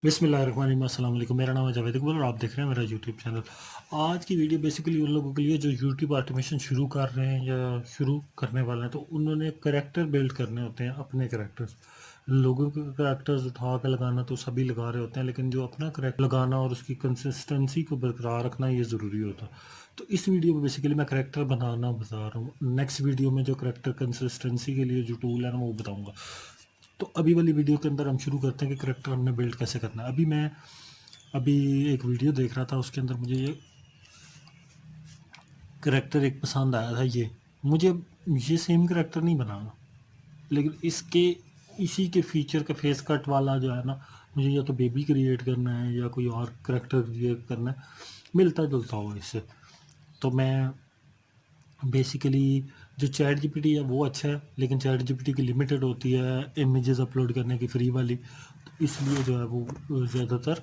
बिस्मिल्लाहिर्रहमानिर्रहीम, अस्सलाम वालेकुम। मेरा नाम है जावेद इकबाल और आप देख रहे हैं मेरा यूट्यूब चैनल। आज की वीडियो बेसिकली उन लोगों के लिए जो यूट्यूब ऑटोमेशन शुरू कर रहे हैं या शुरू करने वाले हैं, तो उन्होंने करैक्टर बिल्ड करने होते हैं, अपने करैक्टर्स। लोगों के करैक्टर्स उठा के लगाना तो सभी लगा रहे होते हैं, लेकिन जो अपना करैक्टर लगाना और उसकी कंसिस्टेंसी को बरकरार रखना ये ज़रूरी होता है। तो इस वीडियो में बेसिकली मैं करैक्टर बनाना बता रहा हूँ। नेक्स्ट वीडियो में जो करैक्टर कंसिस्टेंसी के लिए जो टूल है ना वो बताऊँगा। तो अभी वाली वीडियो के अंदर हम शुरू करते हैं कि करैक्टर हमने बिल्ड कैसे करना है। अभी एक वीडियो देख रहा था, उसके अंदर मुझे ये करैक्टर एक पसंद आया था। मुझे ये सेम करैक्टर नहीं बनाना, लेकिन इसी के फीचर का फेस कट वाला जो है ना, मुझे या तो बेबी क्रिएट करना है या कोई और करैक्टर क्रिएट करना है मिलता जुलता हो इससे। तो मैं बेसिकली जो चैट जीपीटी है वो अच्छा है, लेकिन चैट जीपीटी की लिमिटेड होती है इमेजेस अपलोड करने की फ्री वाली, तो इसलिए जो है वो ज़्यादातर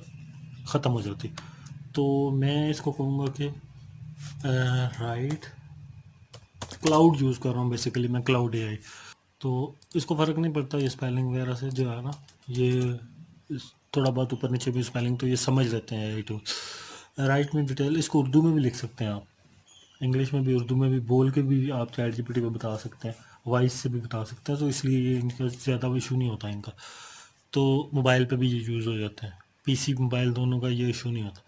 ख़त्म हो जाती। तो मैं इसको कहूँगा कि राइट क्लाउड यूज़ कर रहा हूँ। बेसिकली मैं क्लाउड एआई, तो इसको फ़र्क नहीं पड़ता ये स्पेलिंग वगैरह से, जो है ना ये थोड़ा बहुत ऊपर नीचे भी स्पेलिंग तो ये समझ लेते हैं एआई टूल। राइट में डिटेल, इसको उर्दू में भी लिख सकते हैं आप, इंग्लिश में भी उर्दू में भी बोल के भी आप चैट जीपीटी पे बता सकते हैं, वॉइस से भी बता सकते हैं। तो इसलिए ये इनका ज़्यादा इशू नहीं होता इनका। तो मोबाइल पे भी ये यूज़ हो जाते हैं, पीसी मोबाइल दोनों का ये इशू नहीं होता।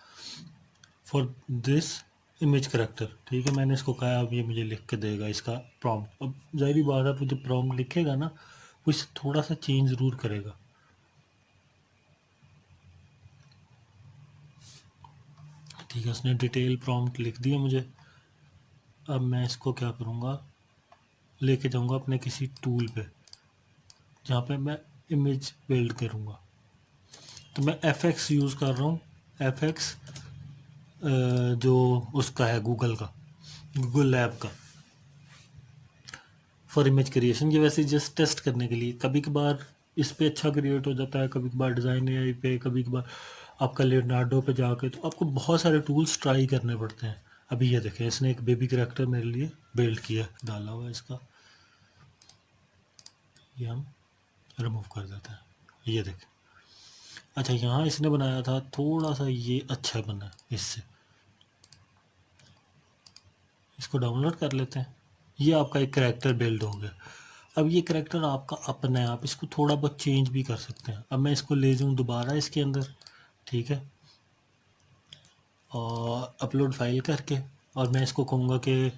फॉर दिस इमेज करेक्टर, ठीक है, मैंने इसको कहा अब ये मुझे लिख के देगा इसका प्रॉम्प्ट। अब जाहिर बात है, वो जो प्रॉम्प्ट लिखेगा ना वो इसे थोड़ा सा चेंज ज़रूर करेगा। ठीक है, उसने डिटेल प्रॉम्प्ट लिख दिया मुझे। अब मैं इसको क्या करूँगा, लेके जाऊँगा अपने किसी टूल पे जहाँ पे मैं इमेज बिल्ड करूँगा। तो मैं FX यूज़ कर रहा हूँ। FX जो उसका है गूगल का, गूगल लैब का, फॉर इमेज क्रिएशन। ये वैसे जस्ट टेस्ट करने के लिए, कभी कभार इस पे अच्छा क्रिएट हो जाता है, कभी कभार डिज़ाइन एआई पे, कभी कभार आपका लियोनार्डो पे जाके, तो आपको बहुत सारे टूल्स ट्राई करने पड़ते हैं। अभी ये देखें, इसने एक बेबी करैक्टर मेरे लिए बिल्ड किया, डाला हुआ है इसका, ये हम रिमूव कर देते हैं। ये देखें, अच्छा यहाँ इसने बनाया था थोड़ा सा, ये अच्छा बना है इससे। इसको डाउनलोड कर लेते हैं। ये आपका एक करैक्टर बिल्ड हो गया। अब ये करैक्टर आपका अपना है, आप इसको थोड़ा बहुत चेंज भी कर सकते हैं। अब मैं इसको ले जाऊँ दोबारा इसके अंदर, ठीक है, और अपलोड फाइल करके, और मैं इसको कहूँगा कि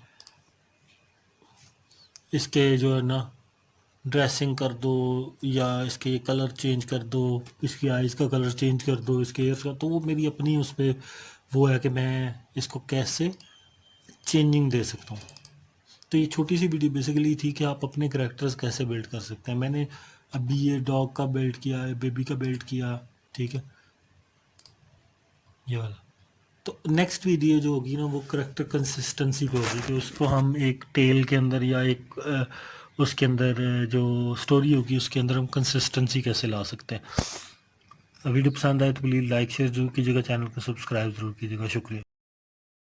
इसके जो है ना ड्रेसिंग कर दो, या इसके ये कलर चेंज कर दो, इसकी आइज़ का कलर चेंज कर दो, इसके एयर्स का। तो वो मेरी अपनी उस पर वो है कि मैं इसको कैसे चेंजिंग दे सकता हूँ। तो ये छोटी सी वीडियो बेसिकली थी कि आप अपने करैक्टर्स कैसे बिल्ड कर सकते हैं। मैंने अभी ये डॉग का बिल्ड किया है, बेबी का बिल्ड किया, ठीक है, ये वाला। तो नेक्स्ट वीडियो जो होगी ना वो करैक्टर कंसिस्टेंसी पे होगी, कि उसको हम एक टेल के अंदर या एक उसके अंदर जो स्टोरी होगी उसके अंदर हम कंसिस्टेंसी कैसे ला सकते हैं। वीडियो पसंद आए तो प्लीज़ लाइक शेयर जरूर कीजिएगा, चैनल को सब्सक्राइब जरूर कीजिएगा। शुक्रिया।